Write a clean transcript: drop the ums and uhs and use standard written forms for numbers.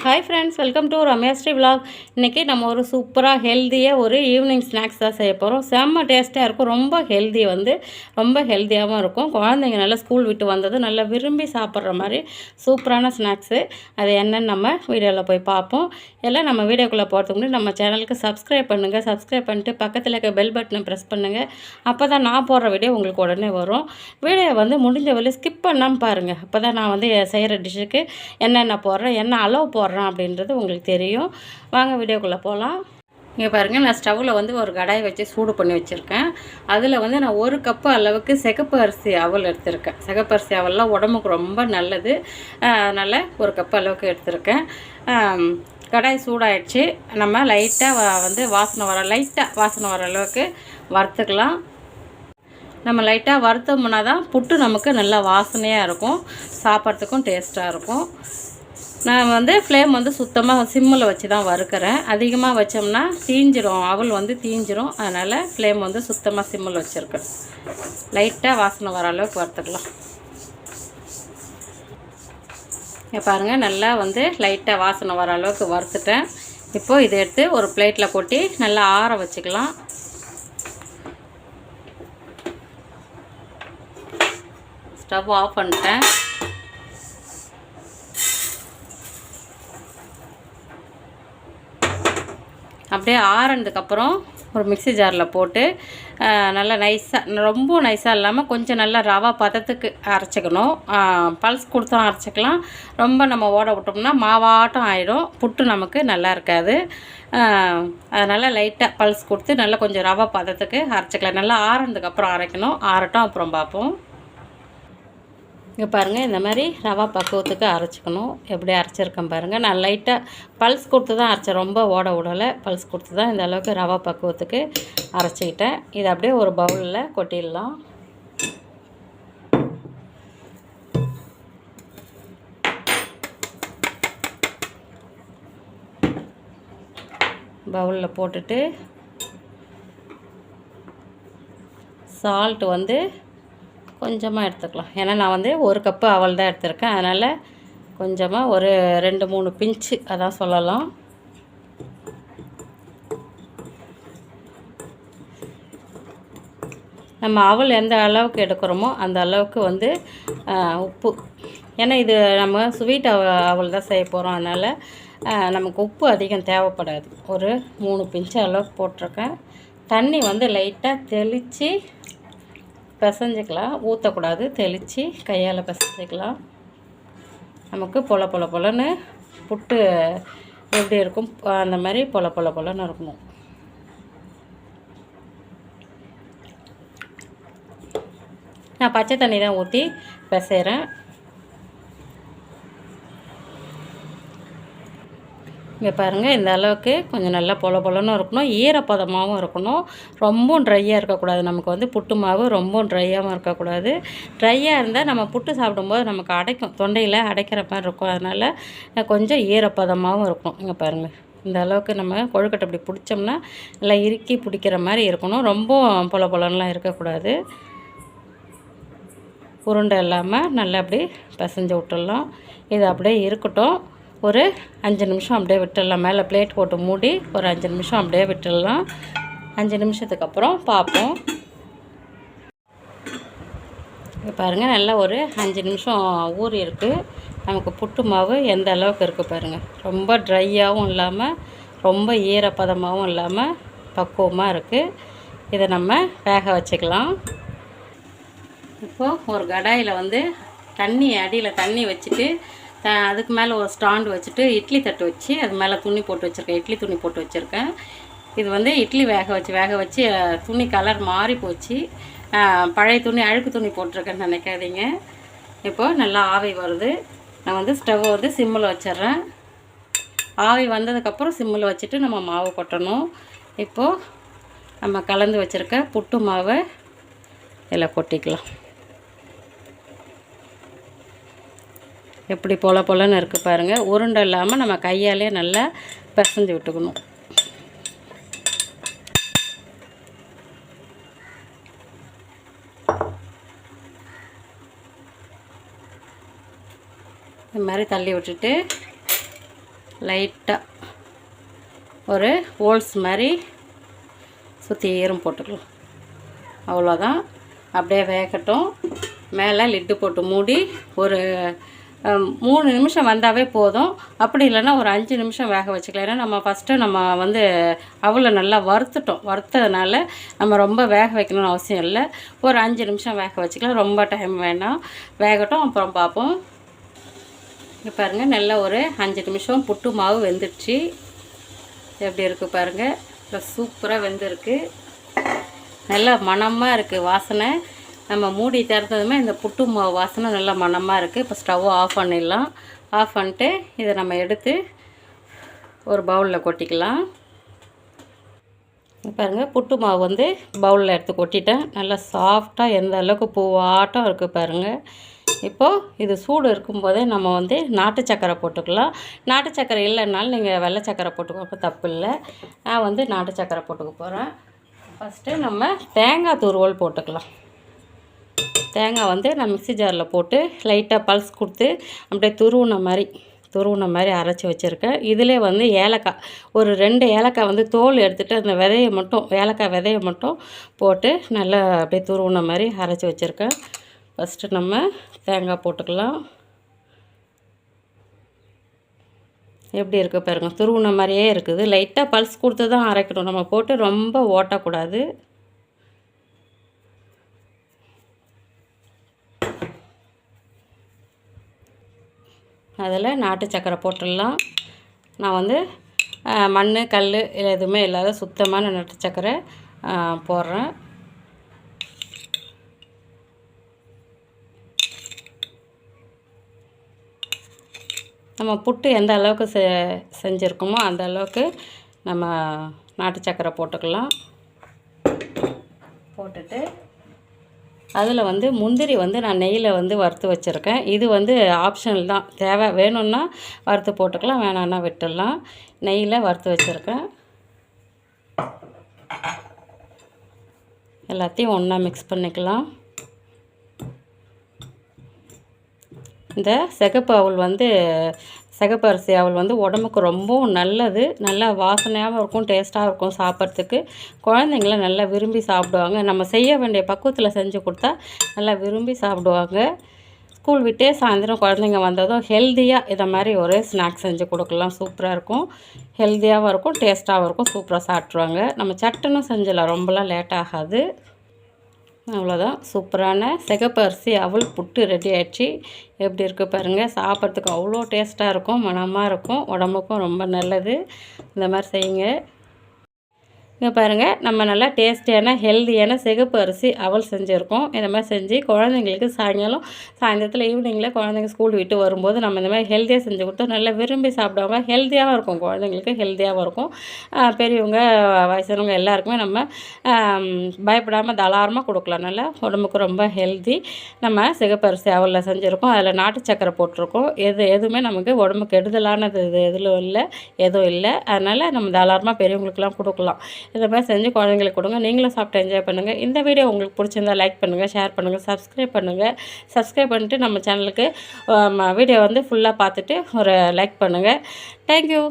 Hi friends, welcome to Ramyashree vlog. இன்றைக்கி நம்ம ஒரு சூப்பராக ஹெல்த்தியாக ஒரு ஈவினிங் ஸ்நாக்ஸ் தான் செய்ய போகிறோம். செம்ம டேஸ்ட்டாக இருக்கும். ரொம்ப ஹெல்த்தியாகவும் இருக்கும். குழந்தைங்க நல்லா ஸ்கூல் விட்டு வந்தது நல்லா விரும்பி சாப்பிட்ற மாதிரி சூப்பரான ஸ்நாக்ஸு. அது என்னன்னு நம்ம வீடியோவில் போய் பார்ப்போம். எல்லாம் நம்ம வீடியோக்குள்ளே போகிறதுக்கு முன்னாடி நம்ம சேனலுக்கு சப்ஸ்கிரைப் பண்ணுங்கள். சப்ஸ்கிரைப் பண்ணிட்டு பக்கத்தில் இருக்க பெல் பட்டனை ப்ரெஸ் பண்ணுங்கள். அப்போ தான் நான் போடுற வீடியோ உங்களுக்கு உடனே வரும். வீடியோ முடிஞ்ச வரையும் ஸ்கிப் பண்ணாமல் பாருங்கள். அப்போ தான் நான் செய்கிற டிஷ்ஷுக்கு என்னென்ன போடுறேன், என்ன அளவு போடுறேன் அப்படின்றது உங்களுக்கு தெரியும். வாங்க வீடியோக்குள்ளே போகலாம். இங்கே பாருங்கள், நான் ஸ்டவ்வில் ஒரு கடாய் வச்சு சூடு பண்ணி வச்சுருக்கேன். அதில் நான் 1 கப்பு அளவுக்கு சிகப்பு அரிசி அவல் எடுத்திருக்கேன். சிகப்பு அரிசி அவல்லாம் உடம்புக்கு ரொம்ப நல்லது. அதனால் 1 கப்பு அளவுக்கு எடுத்திருக்கேன். கடாய் சூடாயிடுச்சு. நம்ம லைட்டாக வாசனை வர அளவுக்கு வறுத்துக்கலாம். நம்ம லைட்டாக வறுத்தோம்னா தான் புட்டு நமக்கு நல்லா வாசனையாக இருக்கும், சாப்பிட்றதுக்கும் டேஸ்ட்டாக இருக்கும். நான் ஃப்ளேம் சுத்தமாக சிம்மில் வச்சு தான் வறுக்கிறேன். அதிகமாக வச்சோம்னா தீஞ்சிரும், அவல் தீஞ்சிரும். அதனால் ஃப்ளேம் சுத்தமாக சிம்மில் வச்சுருக்கேன். லைட்டாக வாசனை வர அளவுக்கு வறுத்துக்கலாம். இங்கே பாருங்கள், நல்லா லைட்டாக வாசனை வர அளவுக்கு வறுத்துட்டேன். இப்போது இதை எடுத்து ஒரு பிளேட்டில் கொட்டி நல்லா ஆற வச்சுக்கலாம். ஸ்டவ் ஆஃப் பண்ணிட்டேன். அப்படியே ஆறுனதுக்கப்புறம் ஒரு மிக்ஸி ஜாரில் போட்டு நல்லா ரொம்ப நைஸாக இல்லாமல் கொஞ்சம் நல்லா ரவா பதத்துக்கு அரைச்சிக்கணும். பல்ஸ் கொடுத்தோம் அரைச்சிக்கலாம். ரொம்ப நம்ம ஓட விட்டோம்னா மாவாட்டம் ஆகிடும், புட்டு நமக்கு நல்லா இருக்காது. அதனால் லைட்டாக பல்ஸ் கொடுத்து நல்லா கொஞ்சம் ரவா பதத்துக்கு அரைச்சிக்கலாம். நல்லா ஆறுனதுக்கப்புறம் அரைக்கணும். ஆறட்டும், அப்புறம் பார்ப்போம். இங்கே பாருங்கள், இந்த மாதிரி ரவா பக்குவத்துக்கு அரைச்சிக்கணும். எப்படி அரைச்சிருக்கேன் பாருங்கள். நான் லைட்டாக பல்ஸ் கொடுத்து தான் அரைச்சேன், ரொம்ப ஓட விடலை. பல்ஸ் கொடுத்து தான் இந்த அளவுக்கு ரவா பக்குவத்துக்கு அரைச்சிக்கிட்டேன். இதை அப்படியே ஒரு பவுலில் கொட்டிடலாம். பவுலில் போட்டுட்டு சால்ட்டு கொஞ்சமாக எடுத்துக்கலாம். ஏன்னா நான் 1 கப்பு அவல் தான் எடுத்திருக்கேன். அதனால் கொஞ்சமாக ஒரு 2-3 பிஞ்சு அதான் சொல்லலாம். நம்ம அவல் எந்த அளவுக்கு எடுக்கிறோமோ அந்த அளவுக்கு உப்பு. ஏன்னா இது நம்ம ஸ்வீட் அவல் தான் செய்ய போகிறோம். அதனால் நமக்கு உப்பு அதிகம் தேவைப்படாது. ஒரு 3 பிஞ்சு அளவுக்கு போட்டிருக்கேன். தண்ணி லைட்டாக தெளித்து பிசைஞ்சிக்கலாம். ஊற்றக்கூடாது, தெளித்து கையால் பிசைஞ்சிக்கலாம். நமக்கு பொலன்னு புட்டு எப்படி இருக்கும் அந்த மாதிரி பொலன்னு இருக்கணும். நான் பச்சை தண்ணி தான் ஊற்றி பிசைகிறேன். இங்கே பாருங்கள், இந்த அளவுக்கு கொஞ்சம் நல்லா பொலன்னு இருக்கணும். ஈரப்பதமாகவும் இருக்கணும். ரொம்பவும் ட்ரையாக இருக்கக்கூடாது. நமக்கு புட்டு மாவு ரொம்ப ட்ரையாகவும் இருக்கக்கூடாது. ட்ரையாக இருந்தால் நம்ம புட்டு சாப்பிடும்போது நமக்கு அடைக்கும், தொண்டையில் அடைக்கிற மாதிரி இருக்கும். அதனால் கொஞ்சம் ஈரப்பதமாகவும் இருக்கும். இங்கே பாருங்கள், இந்த அளவுக்கு நம்ம கொழுக்கட்டை இப்படி பிடிச்சோம்னா நல்லா இறுக்கி பிடிக்கிற மாதிரி இருக்கணும். ரொம்ப பொலன்னுலாம் இருக்கக்கூடாது. உருண்டை இல்லாமல் நல்லா அப்படி பிசைஞ்சு விட்டுடலாம். இது அப்படியே இருக்கட்டும். ஒரு 5 நிமிஷம் அப்படியே விட்டுடலாம். மேலே பிளேட் போட்டு மூடி ஒரு 5 நிமிஷம் அப்படியே விட்டுடலாம். 5 நிமிஷத்துக்கு அப்புறம் பார்ப்போம். இங்கே பாருங்கள், நல்லா ஒரு 5 நிமிஷம் ஊறி இருக்குது. நமக்கு புட்டு மாவு எந்த அளவுக்கு இருக்குது பாருங்கள். ரொம்ப ட்ரையாகவும் இல்லாமல் ரொம்ப ஈரப்பதமாகவும் இல்லாமல் பக்குவமாக இருக்குது. இதை நம்ம வேக வச்சுக்கலாம். இப்போது ஒரு கடாயில் அடியில் தண்ணி வச்சுட்டு அதுக்கு மேலே ஒரு ஸ்டாண்டு வச்சுட்டு இட்லி தட்டு வச்சு அது மேலே துணி போட்டு வச்சுருக்கேன். இட்லி துணி போட்டு வச்சுருக்கேன். இது இட்லி வேக வச்சு துணி கலர் மாறி போச்சு. பழைய துணி, அழுக்கு துணி போட்டிருக்கேன்னு நினைக்காதீங்க. இப்போது நல்லா ஆவி வருது. நான் ஸ்டவ்வை சிம்மில் வச்சிட்றேன். ஆவி வந்ததுக்கப்புறம் சிம்மில் வச்சுட்டு நம்ம மாவு கொட்டணும். இப்போது நம்ம கலந்து வச்சுருக்க புட்டு மாவை இதில் கொட்டிக்கலாம். எப்படி பொலன்னு இருக்குது பாருங்கள். உருண்டை இல்லாமல் நம்ம கையாலே நல்லா பிசைஞ்சு விட்டுக்கணும். இந்த மாதிரி தள்ளி விட்டுட்டு லைட்டாக ஒரு ஹோல்ஸ் மாதிரி சுற்றி ஈரம் போட்டுக்கலாம். அவ்வளோதான். அப்படியே வேகட்டும். மேலே லிட்டு போட்டு மூடி ஒரு 3 நிமிஷம் வந்தாவே போதும். அப்படி இல்லைன்னா ஒரு 5 நிமிஷம் வேக வச்சுக்கலாம். ஏன்னா நம்ம ஃபஸ்ட்டு நம்ம வந்து அவலை நல்லா வறுத்ததுனால நம்ம ரொம்ப வேக வைக்கணும்னு அவசியம் இல்லை. ஒரு 5 நிமிஷம் வேக வச்சுக்கலாம். ரொம்ப டைம் வேணாம். வேகட்டும், அப்புறம் பார்ப்போம். இங்கே பாருங்கள், நல்லா ஒரு 5 நிமிஷம் புட்டு மாவு வெந்துடுச்சு. எப்படி இருக்குது பாருங்கள். இப்போ சூப்பராக வெந்திருக்கு. நல்லா மணமாக இருக்குது வாசனை. நம்ம மூடி திறந்ததுமே இந்த புட்டு மாவு வாசனை நல்லா மணமாக இருக்குது. இப்போ ஸ்டவ்வை ஆஃப் பண்ணிடலாம். ஆஃப் பண்ணிட்டு இதை நம்ம எடுத்து ஒரு பவுலில் கொட்டிக்கலாம். பாருங்கள், புட்டு மாவு வந்து பவுலில் எடுத்து கொட்டிட்டேன். நல்லா சாஃப்டாக எந்த அளவுக்கு பூவாட்டம் இருக்குது பாருங்கள். இப்போது இது சூடு இருக்கும்போதே நம்ம வந்து நாட்டு சக்கரை போட்டுக்கலாம். நாட்டு சக்கரை இல்லைன்னாலும் நீங்கள் வெள்ளை சக்கரை போட்டுக்கோங்க, தப்பு இல்லை. நான் வந்து நாட்டு சக்கரை போட்டுக்க போகிறேன். ஃபஸ்ட்டு நம்ம தேங்காய் துருவல் போட்டுக்கலாம். தேங்காய் வந்து நான் மிக்ஸி ஜாரில் போட்டு லைட்டாக பல்ஸ் கொடுத்து அப்படியே துருவுன மாதிரி அரைச்சி வச்சுருக்கேன். இதிலே வந்து ஏலக்காய் ஒரு 2 ஏலக்காய் வந்து தோல் எடுத்துகிட்டு அந்த ஏலக்காய் விதையை மட்டும் போட்டு நல்லா அப்படியே துருவுன மாதிரி அரைச்சி வச்சுருக்கேன். ஃபஸ்ட்டு நம்ம தேங்காய் போட்டுக்கலாம். எப்படி இருக்குது பாருங்கள், துருவுன மாதிரியே இருக்குது. லைட்டாக பல்ஸ் கொடுத்து தான் அரைக்கணும். நம்ம போட்டு ரொம்ப ஓட்டக்கூடாது. அதில் நாட்டு சக்கரை போட்டுடலாம். நான் வந்து மண் கல் எதுவுமே இல்லாத சுத்தமான நாட்டு சக்கரை போடுறேன். நம்ம புட்டு எந்த அளவுக்கு செஞ்சுருக்கோமோ அந்த அளவுக்கு நம்ம நாட்டு சக்கரை போட்டுக்கலாம். போட்டுட்டு அதில் வந்து முந்திரி வந்து நான் நெய்யில் வந்து வறுத்து வச்சுருக்கேன். இது வந்து ஆப்ஷனல் தான். வேணும்னா வறுத்து போட்டுக்கலாம், வேணான்னா விட்டுடலாம். நெய்யில் வறுத்து வச்சுருக்கேன். எல்லாத்தையும் ஒன்றா மிக்ஸ் பண்ணிக்கலாம். இந்த சிகப்பு அரிசி அவல் வந்து உடம்புக்கு ரொம்பவும் நல்லது. நல்லா வாசனையாகவும் இருக்கும், டேஸ்ட்டாகவும் இருக்கும் சாப்பிட்றதுக்கு. குழந்தைங்களாம் நல்லா விரும்பி சாப்பிடுவாங்க. நம்ம செய்ய வேண்டிய பக்குவத்தில் செஞ்சு கொடுத்தா நல்லா விரும்பி சாப்பிடுவாங்க. ஸ்கூல் விட்டே சாயந்தரம் குழந்தைங்க வந்ததும் ஹெல்த்தியாக இதை மாதிரி ஒரு ஸ்நாக்ஸ் செஞ்சு கொடுக்கலாம். சூப்பராக இருக்கும், ஹெல்த்தியாகவும் இருக்கும், டேஸ்ட்டாகவும் இருக்கும். சூப்பராக சாப்பிட்ருவாங்க. நம்ம சட்டுன்னு செஞ்சிடலாம், ரொம்பலாம் லேட் ஆகாது. அவ்வளோதான். சூப்பரான சிகப்பு அரிசி அவல் புட்டு ரெடி ஆகிடுச்சு. எப்படி இருக்குது பாருங்கள். சாப்பிட்றதுக்கு அவ்வளோ டேஸ்ட்டாக இருக்கும், மணமாக இருக்கும், உடம்புக்கும் ரொம்ப நல்லது. இந்த மாதிரி செய்யுங்க. இங்கே பாருங்கள், நம்ம நல்லா டேஸ்டியான ஹெல்த்தியான சிகப்பு அரிசி அவல் செஞ்சுருக்கோம். இந்த மாதிரி செஞ்சு குழந்தைங்களுக்கு சாயந்தரத்தில் ஈவினிங்கில் குழந்தைங்க ஸ்கூல் விட்டு வரும்போது நம்ம இந்த மாதிரி ஹெல்த்தியாக செஞ்சு கொடுத்தா நல்லா விரும்பி சாப்பிடுவாங்க. ஹெல்த்தியாகவும் இருக்கும், குழந்தைங்களுக்கு ஹெல்த்தியாகவும் இருக்கும். பெரியவங்க வயசானவங்க எல்லாருக்குமே நம்ம பயப்படாமல் தாராளமாக கொடுக்கலாம். நல்லா உடம்புக்கு ரொம்ப ஹெல்த்தி. நம்ம சிகப்பு அரிசி அவலில் செஞ்சுருக்கோம். அதில் நாட்டு சக்கரை போட்டிருக்கோம். எதுவுமே நமக்கு உடம்புக்கு கெடுதலானது எதுவும் இல்லை. அதனால் நம்ம தாராளமாக பெரியவங்களுக்கெல்லாம் கொடுக்கலாம். இதை மாதிரி செஞ்சு குழந்தைங்களுக்கு கொடுங்க. நீங்களும் சாப்பிட்டு என்ஜாய் பண்ணுங்கள். இந்த வீடியோ உங்களுக்கு பிடிச்சிருந்தா லைக் பண்ணுங்கள், ஷேர் பண்ணுங்கள், சப்ஸ்கிரைப் பண்ணுங்கள். சப்ஸ்கிரைப் பண்ணிட்டு நம்ம சேனலுக்கு வீடியோ வந்து ஃபுல்லாக பார்த்துட்டு ஒரு லைக் பண்ணுங்கள். தேங்க்யூ.